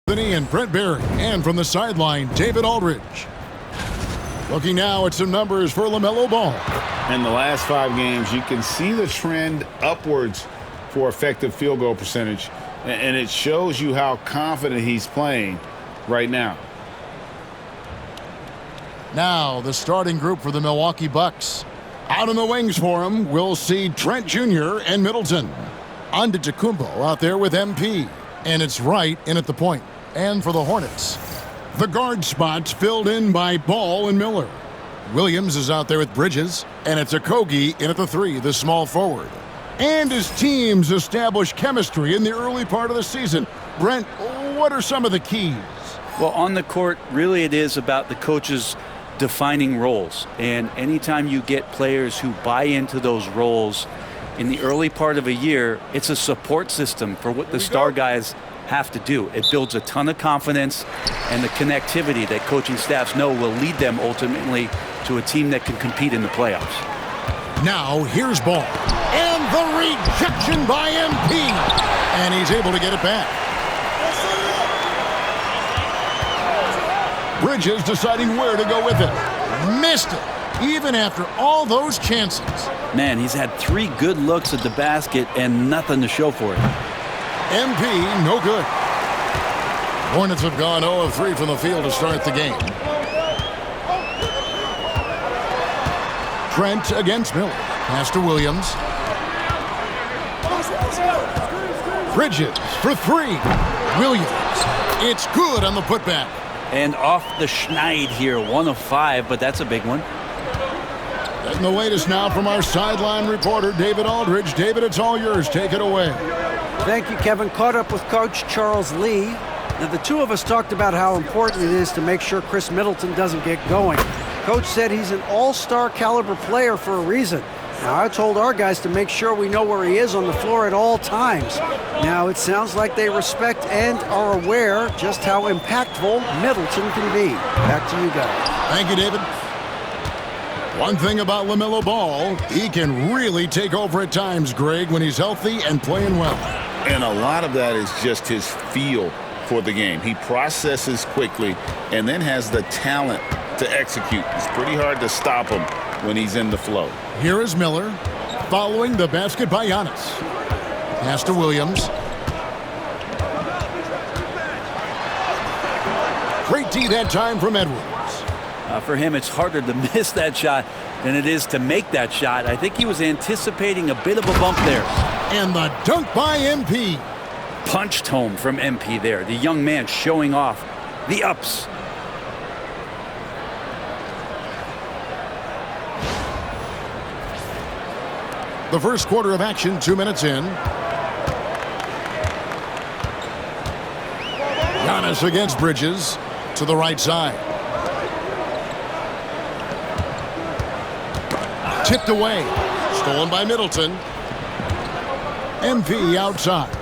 And Brent Barry, and from the sideline, David Aldridge. Looking now at some numbers for LaMelo Ball. In the last 5 games, you can see the trend upwards for effective field goal percentage, and it shows you how confident he's playing right now. Now, the starting group for the Milwaukee Bucks. Out in the wings for him, we'll see Trent Jr. and Middleton. Antetokounmpo out there with MP, and it's Wright in at the point. And for the Hornets, the guard spots filled in by Ball and Miller. Williams is out there with Bridges, and it's Okogie in at the 3, the small forward. And his teams establish chemistry in the early part of the season. Brent, what are some of the keys? Well, on the court, really it is about the coaches defining roles. And anytime you get players who buy into those roles in the early part of a year, it's a support system for what the star guys have to do. It builds a ton of confidence and the connectivity that coaching staffs know will lead them ultimately to a team that can compete in the playoffs. Now here's Ball. And the rejection by MP. And he's able to get it back. Bridges deciding where to go with it. Missed it, even after all those chances. Man, he's had 3 good looks at the basket and nothing to show for it. MP, no good. Hornets have gone 0 of 3 from the field to start the game. Trent against Miller. Pass to Williams. Bridges for 3. Williams. It's good on the putback. And off the schneid here, 1 of 5, but that's a big one. Getting the latest now from our sideline reporter, David Aldridge. David, it's all yours. Take it away. Thank you, Kevin. Caught up with Coach Charles Lee. Now, the two of us talked about how important it is to make sure Chris Middleton doesn't get going. Coach said he's an all-star caliber player for a reason. Now, I told our guys to make sure we know where he is on the floor at all times. Now, it sounds like they respect and are aware just how impactful Middleton can be. Back to you guys. Thank you, David. One thing about LaMelo Ball, he can really take over at times, Greg, when he's healthy and playing well. And a lot of that is just his feel for the game. He processes quickly and then has the talent to execute. It's pretty hard to stop him when he's in the flow. Here is Miller following the basket by Giannis. Pass to Williams. Great D that time from Edwards. For him, it's harder to miss that shot than it is to make that shot. I think he was anticipating a bit of a bump there. And the dunk by MP. Punched home from MP there. The young man showing off the ups. The first quarter of action, 2 minutes in. Giannis against Bridges to the right side. Tipped away. Stolen by Middleton. MP outside.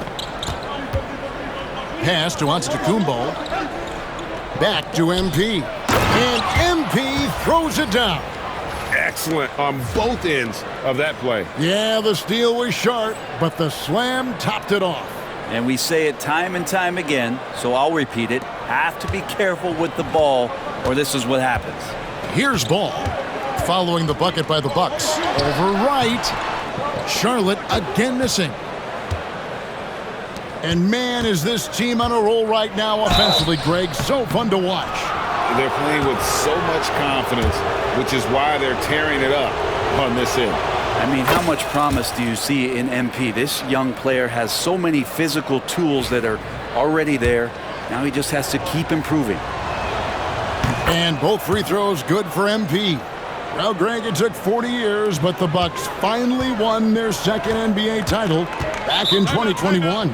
Pass to Antetokounmpo. Back to MP. And MP throws it down. Excellent on both ends of that play. Yeah, the steal was sharp, but the slam topped it off. And we say it time and time again, so I'll repeat it. Have to be careful with the ball, or this is what happens. Here's Ball. Following the bucket by the Bucks. Over right. Charlotte again missing. And man, is this team on a roll right now offensively, Greg. So fun to watch. They're playing with so much confidence, which is why they're tearing it up on this end. I mean, how much promise do you see in MP? This young player has so many physical tools that are already there. Now he just has to keep improving. And both free throws good for MP. Well, Greg, it took 40 years, but the Bucks finally won their second NBA title back in 2021.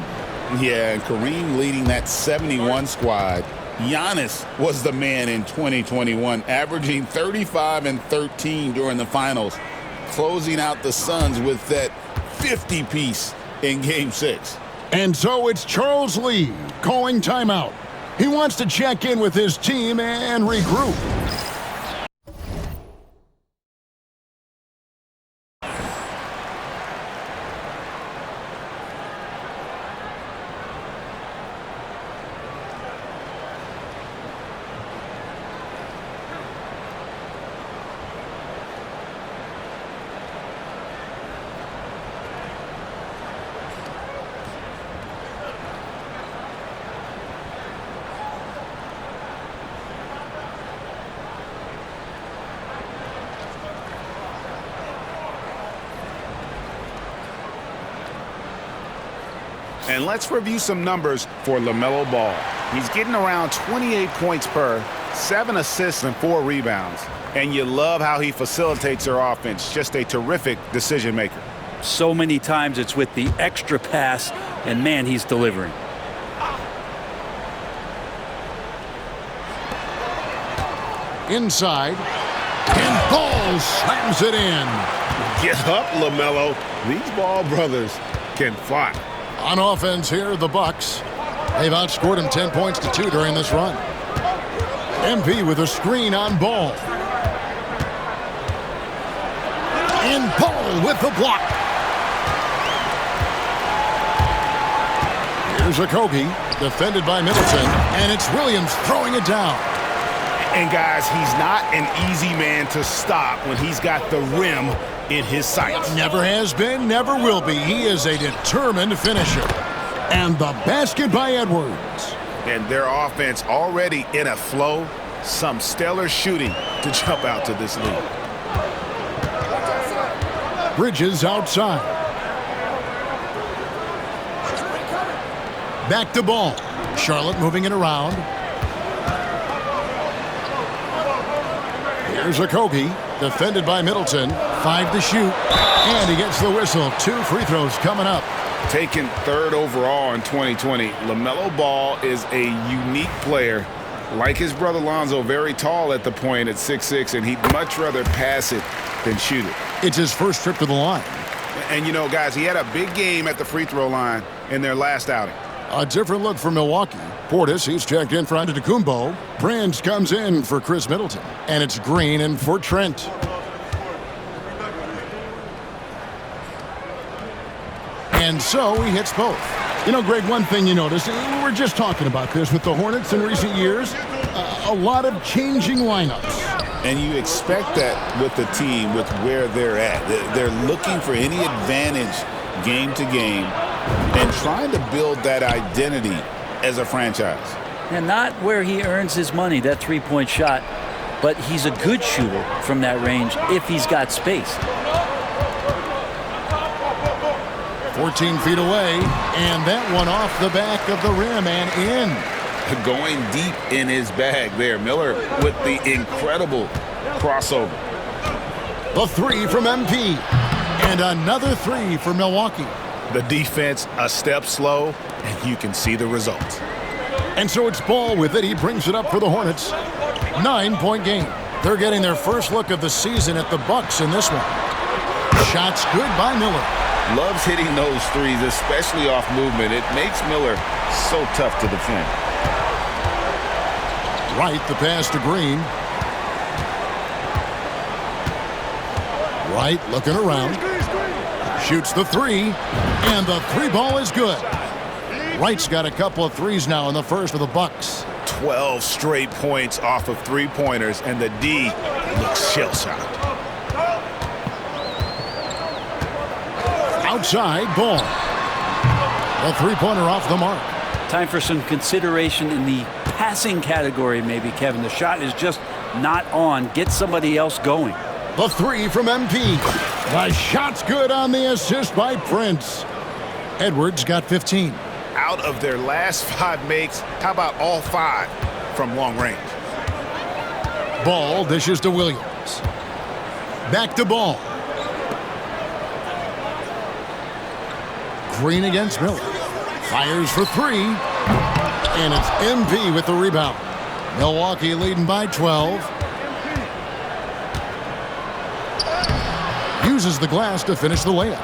Yeah, and Kareem leading that 71 squad. Giannis was the man in 2021, averaging 35 and 13 during the finals, closing out the Suns with that 50-piece in Game 6. And so it's Charles Lee calling timeout. He wants to check in with his team and regroup. And let's review some numbers for LaMelo Ball. He's getting around 28 points per, 7 assists and 4 rebounds. And you love how he facilitates their offense. Just a terrific decision maker. So many times it's with the extra pass, and man, he's delivering. Inside, and Ball slams it in. Get up, LaMelo. These Ball brothers can fly. On offense here, the Bucks. They've outscored him 10 points to 2 during this run. MP with a screen on Ball. And Ball with the block. Here's Okogie, defended by Middleton, and it's Williams throwing it down. And guys, he's not an easy man to stop when he's got the rim in his sights. Never has been, never will be. He is a determined finisher. And the basket by Edwards. And their offense already in a flow. Some stellar shooting to jump out to this lead. Bridges outside. Back to Ball. Charlotte moving it around. Here's Okogie, defended by Middleton. 5 to shoot, and he gets the whistle. 2 free throws coming up. Taken 3rd overall in 2020, LaMelo Ball is a unique player. Like his brother Lonzo, very tall at the point at 6'6", and he'd much rather pass it than shoot it. It's his first trip to the line. And, you know, guys, he had a big game at the free throw line in their last outing. A different look for Milwaukee. Portis, he's checked in for Antetokounmpo. Prince comes in for Chris Middleton. And it's Green in for Trent. And so he hits both. You know, Greg, one thing you notice, we were just talking about this with the Hornets in recent years, a lot of changing lineups. And you expect that with the team, with where they're at. They're looking for any advantage game to game and trying to build that identity as a franchise. And not where he earns his money, that three-point shot, but he's a good shooter from that range if he's got space. 14 feet away, and that one off the back of the rim and in. Going deep in his bag there. Miller with the incredible crossover. The 3 from MP, and another 3 for Milwaukee. The defense a step slow, and you can see the results. And so it's Ball with it. He brings it up for the Hornets. 9-point game. They're getting their first look of the season at the Bucks in this one. Shots good by Miller. Loves hitting those threes, especially off movement. It makes Miller so tough to defend. Wright, the pass to Green. Wright looking around. Shoots the 3, and the 3 ball is good. Wright's got a couple of threes now in the first for the Bucks. 12 straight points off of three-pointers, and the D looks shell-shocked. Outside, Ball. The three-pointer off the mark. Time for some consideration in the passing category, maybe, Kevin. The shot is just not on. Get somebody else going. The 3 from MP. The shot's good on the assist by Prince. Edwards got 15. Out of their last 5 makes, how about all 5 from long range? Ball dishes to Williams. Back to Ball. Green against Miller. Fires for 3. And it's MP with the rebound. Milwaukee leading by 12. Uses the glass to finish the layup.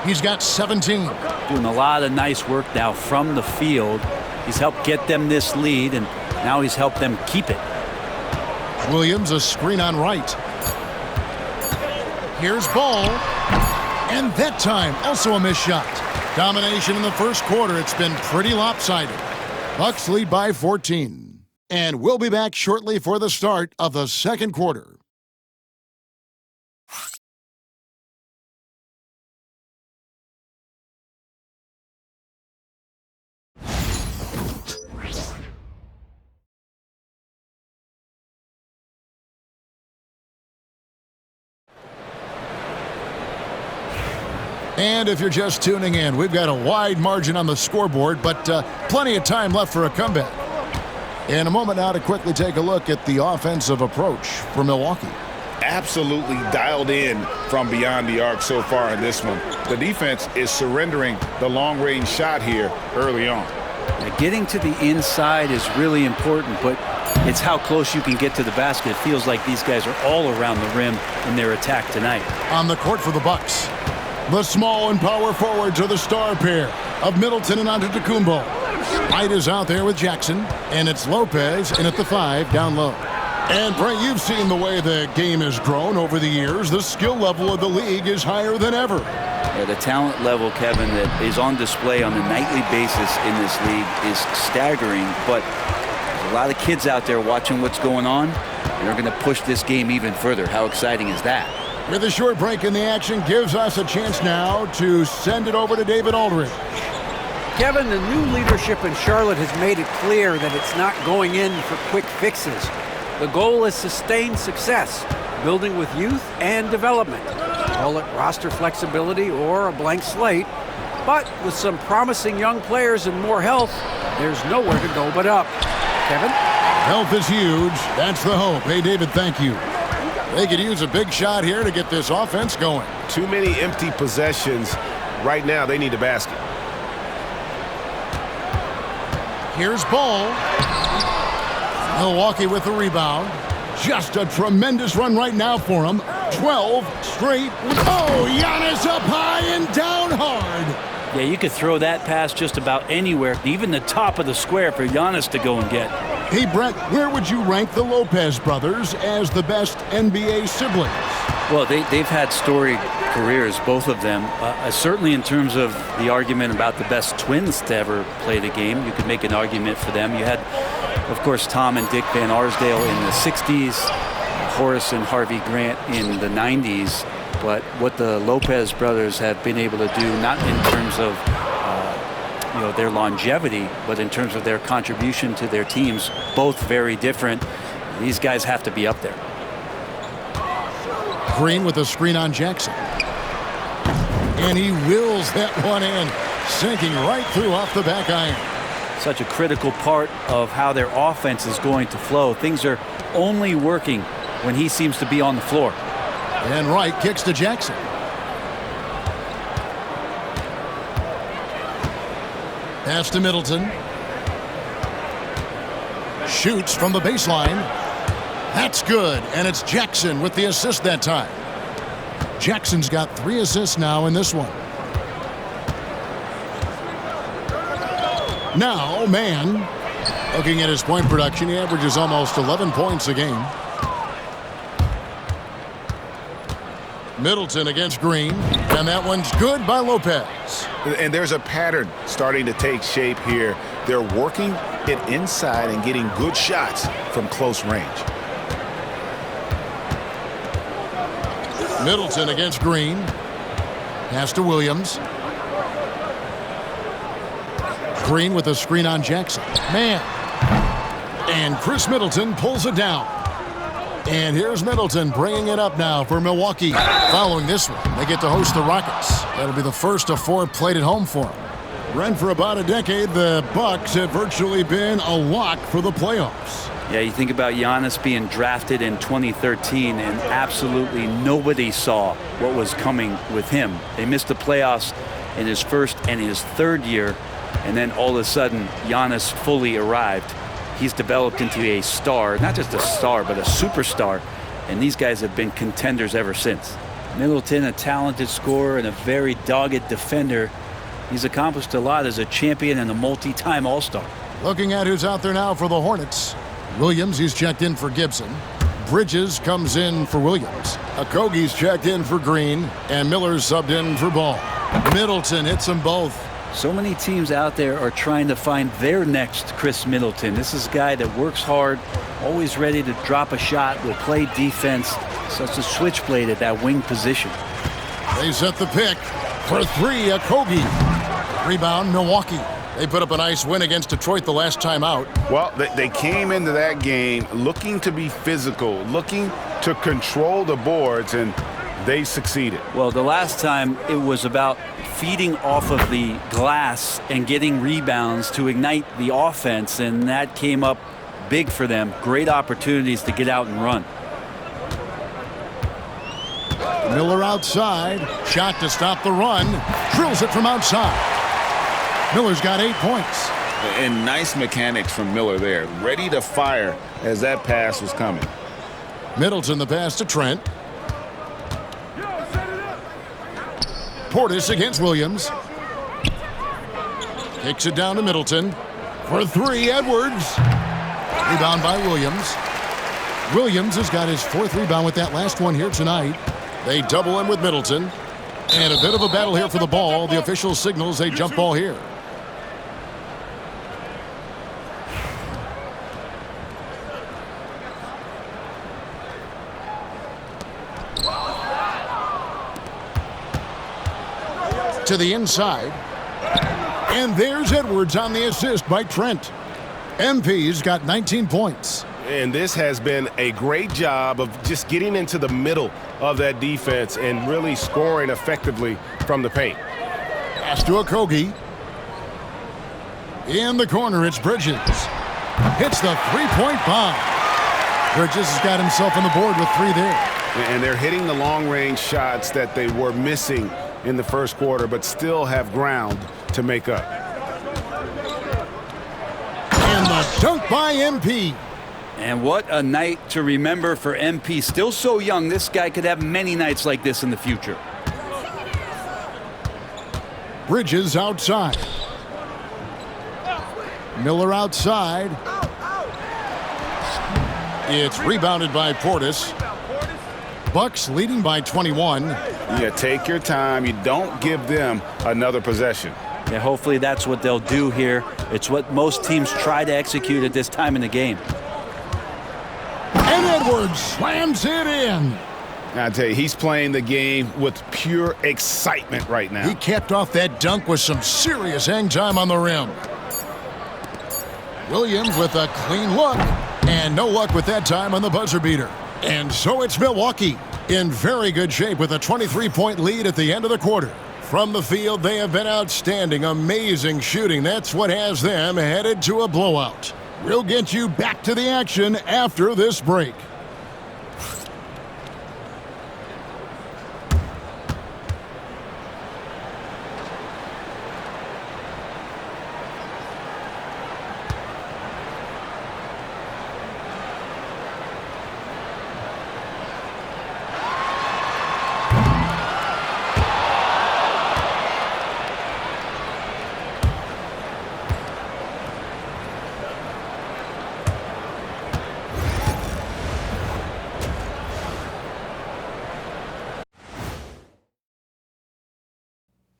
He's got 17. Doing a lot of nice work now from the field. He's helped get them this lead, and now he's helped them keep it. Williams, a screen on Wright. Here's Ball. And that time, also a missed shot. Domination in the first quarter. It's been pretty lopsided. Bucks lead by 14. And we'll be back shortly for the start of the second quarter. And if you're just tuning in, we've got a wide margin on the scoreboard, but plenty of time left for a comeback. In a moment now to quickly take a look at the offensive approach for Milwaukee. Absolutely dialed in from beyond the arc so far in this one. The defense is surrendering the long-range shot here early on. Now, getting to the inside is really important, but it's how close you can get to the basket. It feels like these guys are all around the rim in their attack tonight. On the court for the Bucks, the small and power forwards are the star pair of Middleton and Antetokounmpo. White is out there with Jackson, and it's Lopez in at the 5 down low. And Brent, you've seen the way the game has grown over the years. The skill level of the league is higher than ever. Yeah, the talent level, Kevin, that is on display on a nightly basis in this league is staggering. But there's a lot of kids out there watching what's going on, and they're going to push this game even further. How exciting is that? With a short break in the action, gives us a chance now to send it over to David Aldridge. Kevin, the new leadership in Charlotte has made it clear that it's not going in for quick fixes. The goal is sustained success, building with youth and development. Call it roster flexibility or a blank slate. But with some promising young players and more health, there's nowhere to go but up. Kevin? Health is huge. That's the hope. Hey, David, thank you. They could use a big shot here to get this offense going. Too many empty possessions. Right now, they need a basket. Here's Ball. Milwaukee with the rebound. Just a tremendous run right now for him. 12 straight. Oh, Giannis up high and down hard. Yeah, you could throw that pass just about anywhere, even the top of the square for Giannis to go and get. Hey, Brent, where would you rank the Lopez brothers as the best NBA siblings? Well, they've had storied careers, both of them. Certainly in terms of the argument about the best twins to ever play the game, you could make an argument for them. You had, of course, Tom and Dick Van Arsdale in the 60s, Horace and Harvey Grant in the 90s. But what the Lopez brothers have been able to do, not in terms of their longevity, but in terms of their contribution to their teams, both very different. These guys have to be up there. Green with a screen on Jackson. And he wills that one in, sinking right through off the back iron. Such a critical part of how their offense is going to flow. Things are only working when he seems to be on the floor. And Wright kicks to Jackson. Pass to Middleton. Shoots from the baseline. That's good, and it's Jackson with the assist that time. Jackson's got 3 assists now in this one. Now, Mann, looking at his point production, he averages almost 11 points a game. Middleton against Green, and that one's good by Lopez. And there's a pattern starting to take shape here. They're working it inside and getting good shots from close range. Middleton against Green. Pass to Williams. Green with a screen on Jackson. Man. And Chris Middleton pulls it down. And here's Middleton bringing it up now for Milwaukee. Following this one, they get to host the Rockets. That'll be the first of 4 played at home for them. Run for about a decade, the Bucks have virtually been a lock for the playoffs. Yeah, you think about Giannis being drafted in 2013, and absolutely nobody saw what was coming with him. They missed the playoffs in his first and his third year, and then all of a sudden, Giannis fully arrived. He's developed into a star, not just a star, but a superstar, and these guys have been contenders ever since. Middleton, a talented scorer and a very dogged defender. He's accomplished a lot as a champion and a multi-time All-Star. Looking at who's out there now for the Hornets. Williams, he's checked in for Gibson. Bridges comes in for Williams. Okogie's checked in for Green, and Miller's subbed in for Ball. Middleton hits them both. So many teams out there are trying to find their next Chris Middleton. This is a guy that works hard, always ready to drop a shot, will play defense, such a switchblade at that wing position. They set the pick for 3, Okogie. Rebound, Milwaukee. They put up a nice win against Detroit the last time out. Well, they came into that game looking to be physical, looking to control the boards, and they succeeded. Well, the last time it was about feeding off of the glass and getting rebounds to ignite the offense, and that came up big for them. Great opportunities to get out and run. Miller outside. Shot to stop the run. Drills it from outside. Miller's got 8 points. And nice mechanics from Miller there. Ready to fire as that pass was coming. Middleton the pass to Trent. Portis against Williams. Kicks it down to Middleton. For 3, Edwards. Rebound by Williams. Williams has got his 4th rebound with that last one here tonight. They double him with Middleton. And a bit of a battle here for the ball. The official signals a jump ball here. To the inside. And there's Edwards on the assist by Trent. MP's got 19 points. And this has been a great job of just getting into the middle of that defense and really scoring effectively from the paint. Pass to Okogie. In the corner, it's Bridges. Hits the three-point bomb. Bridges has got himself on the board with 3 there. And they're hitting the long-range shots that they were missing in the first quarter, but still have ground to make up. And the dunk by MP. And what a night to remember for MP. Still so young, this guy could have many nights like this in the future. Bridges outside. Miller outside. It's rebounded by Portis. Bucks leading by 21. Yeah, take your time. You don't give them another possession. Yeah, hopefully that's what they'll do here. It's what most teams try to execute at this time in the game. And Edwards slams it in. I tell you, he's playing the game with pure excitement right now. He capped off that dunk with some serious hang time on the rim. Williams with a clean look. And no luck with that time on the buzzer beater. And so it's Milwaukee in very good shape with a 23-point lead at the end of the quarter. From the field, they have been outstanding, amazing shooting. That's what has them headed to a blowout. We'll get you back to the action after this break.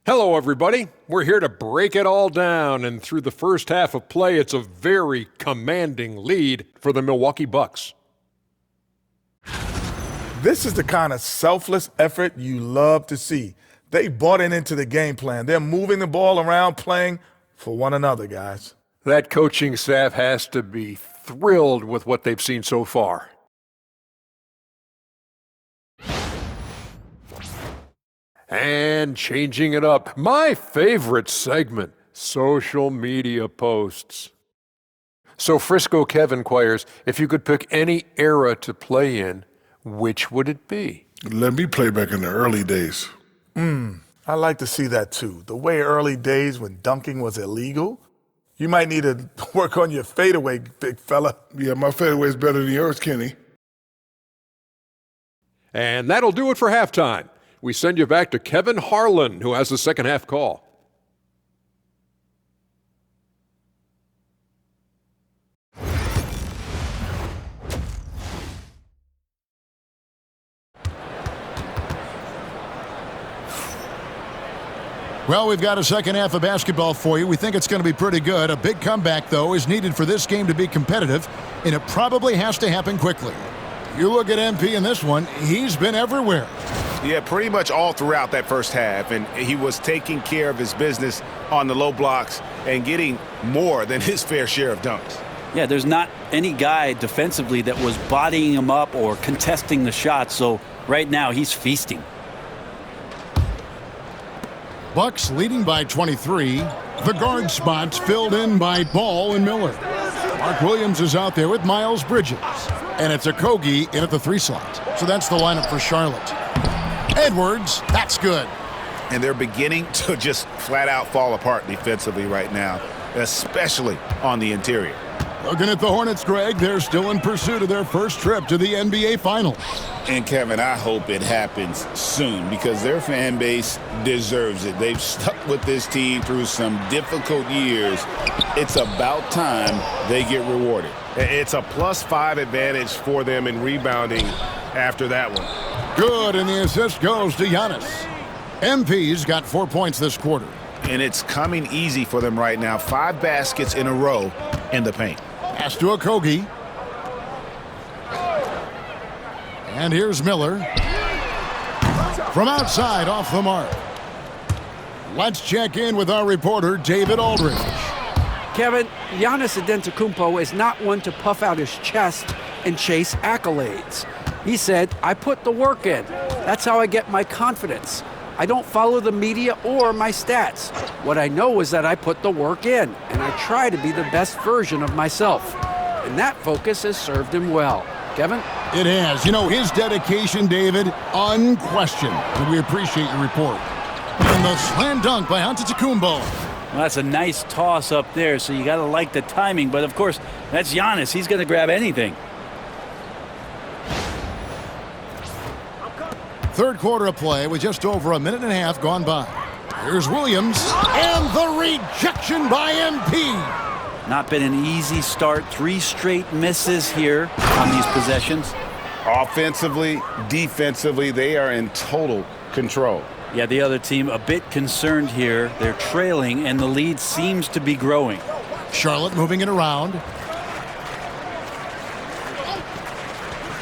Hello, everybody. We're here to break it all down, and through the first half of play, it's a very commanding lead for the Milwaukee Bucks. This is the kind of selfless effort you love to see. They bought into the game plan. They're moving the ball around, playing for one another, guys. That coaching staff has to be thrilled with what they've seen so far. And changing it up, my favorite segment, social media posts. So Frisco Kev inquires, if you could pick any era to play in, which would it be? Let me play back in the early days. I like to see that too. The way early days when dunking was illegal. You might need to work on your fadeaway, big fella. Yeah, my fadeaway is better than yours, Kenny. And that'll do it for halftime. We send you back to Kevin Harlan, who has the second half call. Well, we've got a second half of basketball for you. We think it's going to be pretty good. A big comeback, though, is needed for this game to be competitive, and it probably has to happen quickly. You look at MP in this one, he's been everywhere. Yeah, pretty much all throughout that first half, and he was taking care of his business on the low blocks and getting more than his fair share of dunks. Yeah, there's not any guy defensively that was bodying him up or contesting the shot, so right now he's feasting. Bucks leading by 23. The guard spots filled in by Ball and Miller. Mark Williams is out there with Miles Bridges. And it's Okogie in at the 3 slot. So that's the lineup for Charlotte. Edwards, that's good. And they're beginning to just flat out fall apart defensively right now, especially on the interior. Looking at the Hornets, Greg, they're still in pursuit of their first trip to the NBA Finals. And, Kevin, I hope it happens soon because their fan base deserves it. They've stuck with this team through some difficult years. It's about time they get rewarded. It's a +5 advantage for them in rebounding after that one. Good, and the assist goes to Giannis. MP's got 4 points this quarter. And it's coming easy for them right now. 5 baskets in a row in the paint. Pass to Okogie. And here's Miller. From outside, off the mark. Let's check in with our reporter, David Aldridge. Kevin, Giannis Antetokounmpo is not one to puff out his chest and chase accolades. He said, I put the work in. That's how I get my confidence. I don't follow the media or my stats. What I know is that I put the work in, and I try to be the best version of myself. And that focus has served him well. Kevin? It has. You know, his dedication, David, unquestioned. And we appreciate your report. And the slam dunk by Antetokounmpo. Well, that's a nice toss up there, so you got to like the timing. But, of course, that's Giannis. He's going to grab anything. Third quarter of play with just over a minute and a half gone by. Here's Williams, and the rejection by MP. Not been an easy start. 3 straight misses here on these possessions. Offensively, defensively, they are in total control. Yeah, the other team a bit concerned here. They're trailing, and the lead seems to be growing. Charlotte moving it around.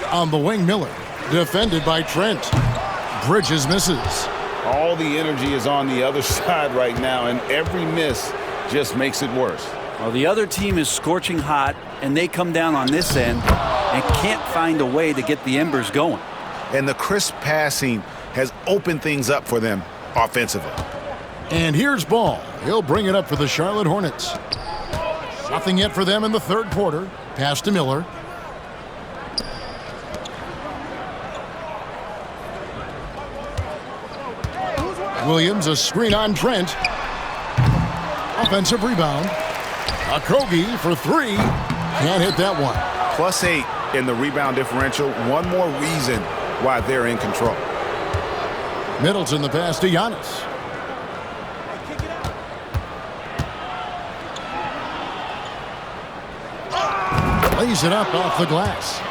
On the wing, Miller. Defended by Trent. Bridges misses. All the energy is on the other side right now, and every miss just makes it worse. Well, the other team is scorching hot, and they come down on this end and can't find a way to get the embers going. And the crisp passing has opened things up for them offensively. And here's Ball. He'll bring it up for the Charlotte Hornets. Nothing yet for them in the third quarter. Pass to Miller. Williams, a screen on Trent. Offensive rebound. Okogie for 3. Can't hit that one. +8 in the rebound differential. One more reason why they're in control. Middleton the pass to Giannis. Lays it up off the glass.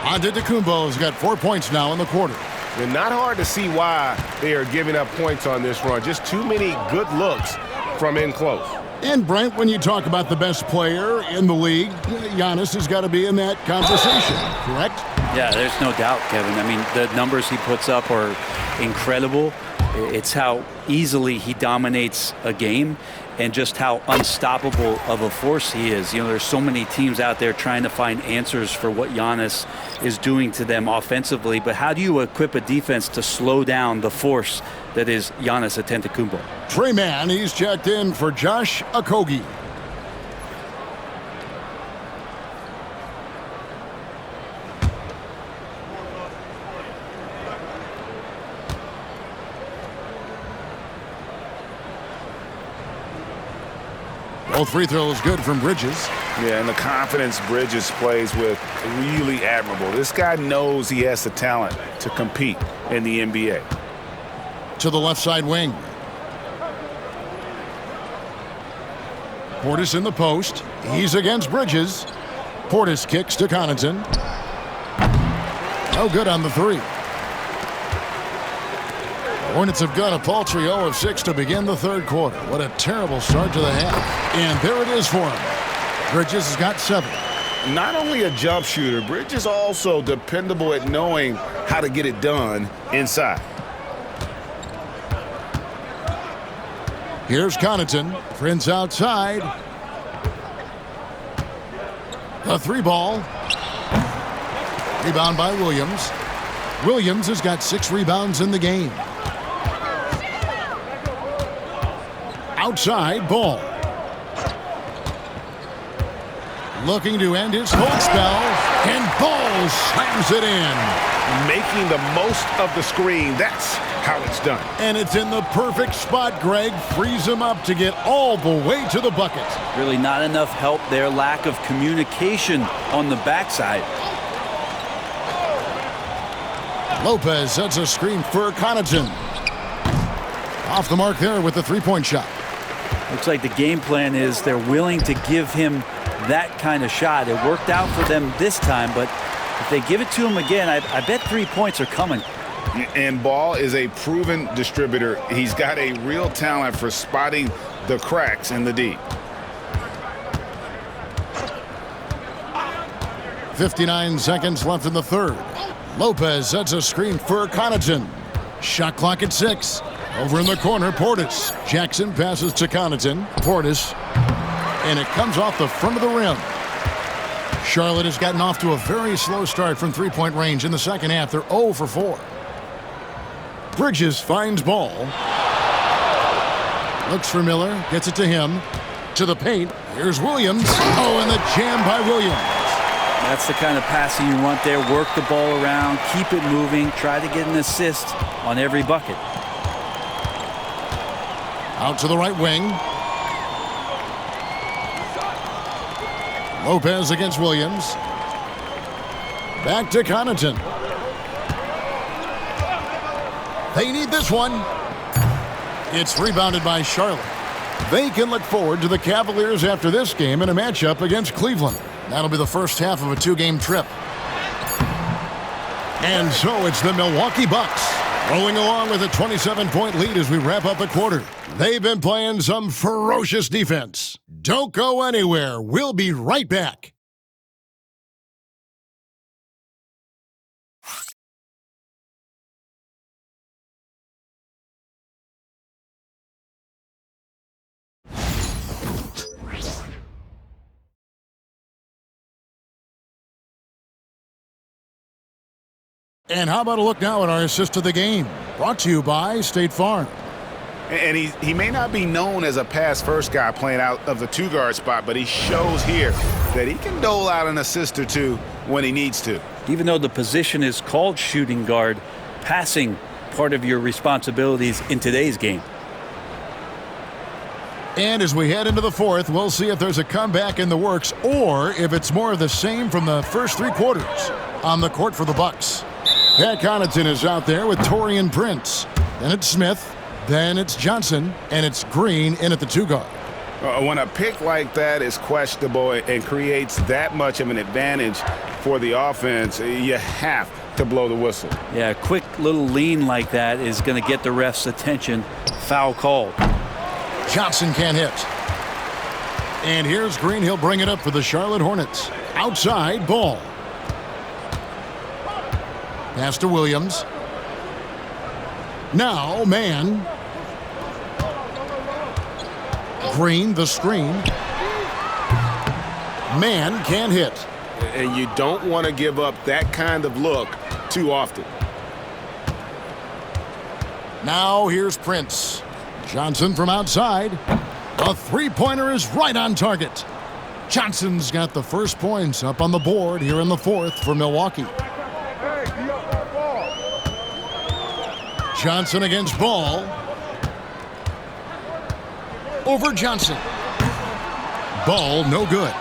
Antetokounmpo's got 4 points now in the quarter. And not hard to see why they are giving up points on this run. Just too many good looks from in close. And Brent, when you talk about the best player in the league, Giannis has got to be in that conversation, correct? Yeah, there's no doubt, Kevin. I mean, the numbers he puts up are incredible. It's how easily he dominates a game and just how unstoppable of a force he is. You know, there's so many teams out there trying to find answers for what Giannis is doing to them offensively, but how do you equip a defense to slow down the force that is Giannis Antetokounmpo? Trey Mann, he's checked in for Josh Okogie. Both free throws good from Bridges. Yeah, and the confidence Bridges plays with, really admirable. This guy knows he has the talent to compete in the NBA. To the left side wing. Portis in the post. He's against Bridges. Portis kicks to Connaughton. No good on the 3. Hornets have got a paltry 0 of 6 to begin the third quarter. What a terrible start to the half. And there it is for him. Bridges has got 7. Not only a jump shooter, Bridges also dependable at knowing how to get it done inside. Here's Connaughton. Prince outside. The 3 ball. Rebound by Williams. Williams has got 6 rebounds in the game. Outside, Ball. Looking to end his cold spell, and Ball slams it in. Making the most of the screen. That's how it's done. And it's in the perfect spot, Greg. Frees him up to get all the way to the bucket. Really not enough help there. Lack of communication on the backside. Lopez sets a screen for Connaughton. Off the mark there with the three-point shot. Looks like the game plan is they're willing to give him that kind of shot. It worked out for them this time, but if they give it to him again, I bet 3 points are coming. And Ball is a proven distributor. He's got a real talent for spotting the cracks in the D. 59 seconds left in the third. Lopez sets a screen for Connaughton. Shot clock at 6. Over in the corner, Portis. Jackson passes to Connaughton. Portis. And it comes off the front of the rim. Charlotte has gotten off to a very slow start from three-point range in the second half. They're 0 for 4. Bridges finds Ball. Looks for Miller. Gets it to him. To the paint. Here's Williams. Oh, and the jam by Williams. That's the kind of passing you want there. Work the ball around. Keep it moving. Try to get an assist on every bucket. Out to the right wing. Lopez against Williams. Back to Connaughton. They need this one. It's rebounded by Charlotte. They can look forward to the Cavaliers after this game in a matchup against Cleveland. That'll be the first half of a two-game trip. And so it's the Milwaukee Bucks rolling along with a 27-point lead as we wrap up the quarter. They've been playing some ferocious defense. Don't go anywhere. We'll be right back. And how about a look now at our assist of the game? Brought to you by State Farm. And he may not be known as a pass-first guy playing out of the two-guard spot, but he shows here that he can dole out an assist or two when he needs to. Even though the position is called shooting guard, passing part of your responsibilities in today's game. And as we head into the fourth, we'll see if there's a comeback in the works or if it's more of the same from the first three quarters. On the court for the Bucks, Pat Connaughton is out there with Taurean Prince. Then it's Smith. Then it's Johnson. And it's Green in at the two-guard. When a pick like that is questionable and creates that much of an advantage for the offense, you have to blow the whistle. Yeah, a quick little lean like that is going to get the ref's attention. Foul called. Johnson can't hit. And here's Green. He'll bring it up for the Charlotte Hornets. Outside, Ball. Pass to Williams. Now, man. Green, the screen. Man can't hit. And you don't want to give up that kind of look too often. Now here's Prince. Johnson from outside. A three-pointer is right on target. Johnson's got the first points up on the board here in the fourth for Milwaukee. Johnson against Ball. Over Johnson. Ball, no good.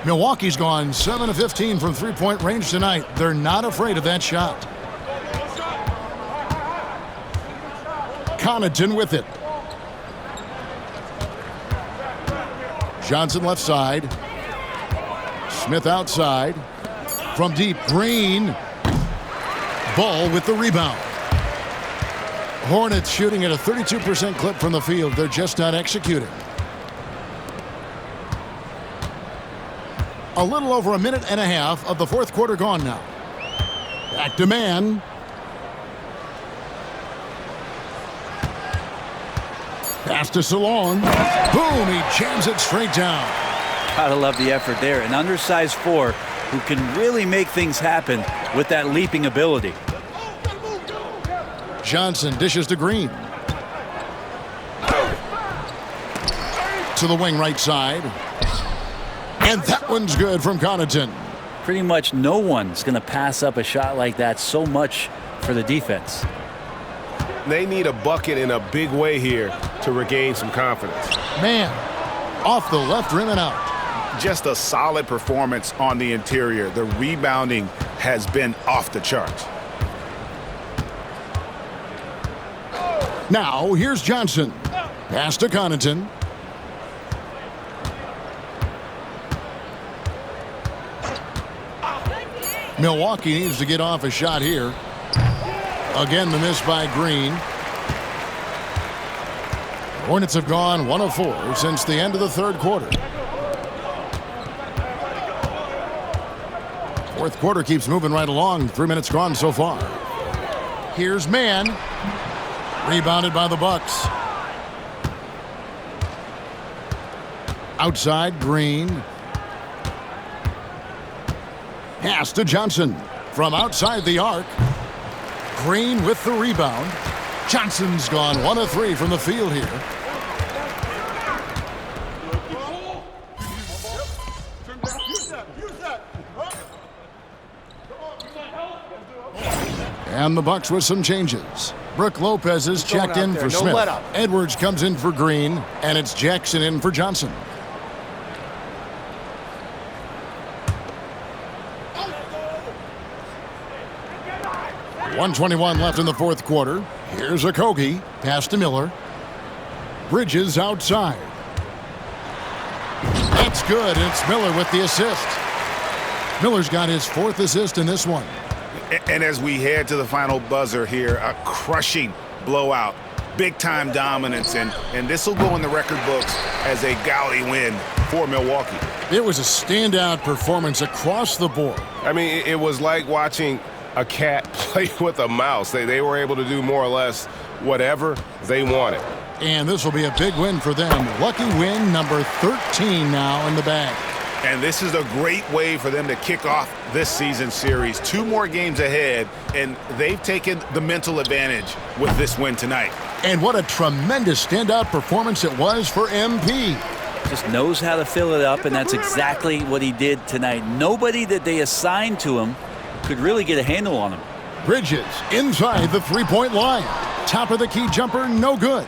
Milwaukee's gone 7 of 15 from three-point range tonight. They're not afraid of that shot. Connaughton with it. Johnson left side. Smith outside. From deep, Green. Ball with the rebound. Hornets shooting at a 32% clip from the field. They're just not executing. A little over a minute and a half of the fourth quarter gone now. Back to man. Pass to Salon. Boom, he jams it straight down. Gotta love the effort there. An undersized four who can really make things happen with that leaping ability. Johnson dishes to Green. to the wing right side. And that one's good from Connaughton. Pretty much no one's going to pass up a shot like that so much for the defense. They need a bucket in a big way here to regain some confidence. Man, off the left rim and out. Just a solid performance on the interior. The rebounding has been off the charts. Now, here's Johnson. Pass to Connaughton. Milwaukee needs to get off a shot here. Again, the miss by Green. Hornets have gone 1 of 4 since the end of the third quarter. Fourth quarter keeps moving right along. 3 minutes gone so far. Here's Mann. Rebounded by the Bucks. Outside, Green. Pass to Johnson. From outside the arc. Green with the rebound. Johnson's gone 1 of 3 from the field here. And the Bucks with some changes. Brooke Lopez is checked in for Smith. Edwards comes in for Green, and it's Jackson in for Johnson. .121 left in the fourth quarter. Here's Okogie. Pass to Miller. Bridges outside. That's good. It's Miller with the assist. Miller's got his 4th assist in this one. And as we head to the final buzzer here, a crushing blowout, big-time dominance, and this will go in the record books as a gaudy win for Milwaukee. It was a standout performance across the board. I mean, it was like watching a cat play with a mouse. They were able to do more or less whatever they wanted. And this will be a big win for them. Lucky win number 13 now in the bag. And this is a great way for them to kick off this season series. 2 more games ahead, and they've taken the mental advantage with this win tonight. And what a tremendous standout performance it was for MP. Just knows how to fill it up, and that's exactly what he did tonight. Nobody that they assigned to him could really get a handle on him. Bridges inside the three-point line. Top of the key jumper, no good.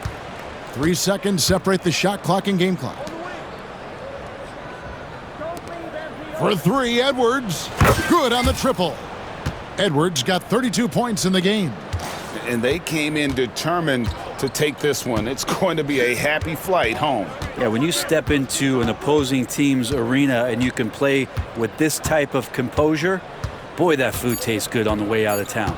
3 seconds separate the shot clock and game clock. For 3, Edwards. Good on the triple. Edwards got 32 points in the game. And they came in determined to take this one. It's going to be a happy flight home. Yeah, when you step into an opposing team's arena and you can play with this type of composure, boy, that food tastes good on the way out of town.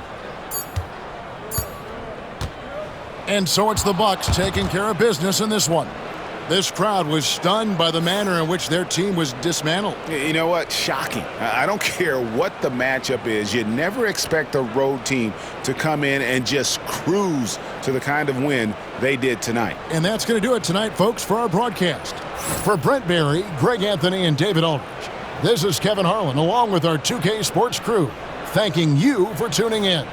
And so it's the Bucks taking care of business in this one. This crowd was stunned by the manner in which their team was dismantled. You know what? Shocking. I don't care what the matchup is. You never expect a road team to come in and just cruise to the kind of win they did tonight. And that's going to do it tonight, folks, for our broadcast. For Brent Barry, Greg Anthony, and David Aldridge, this is Kevin Harlan along with our 2K Sports crew, thanking you for tuning in.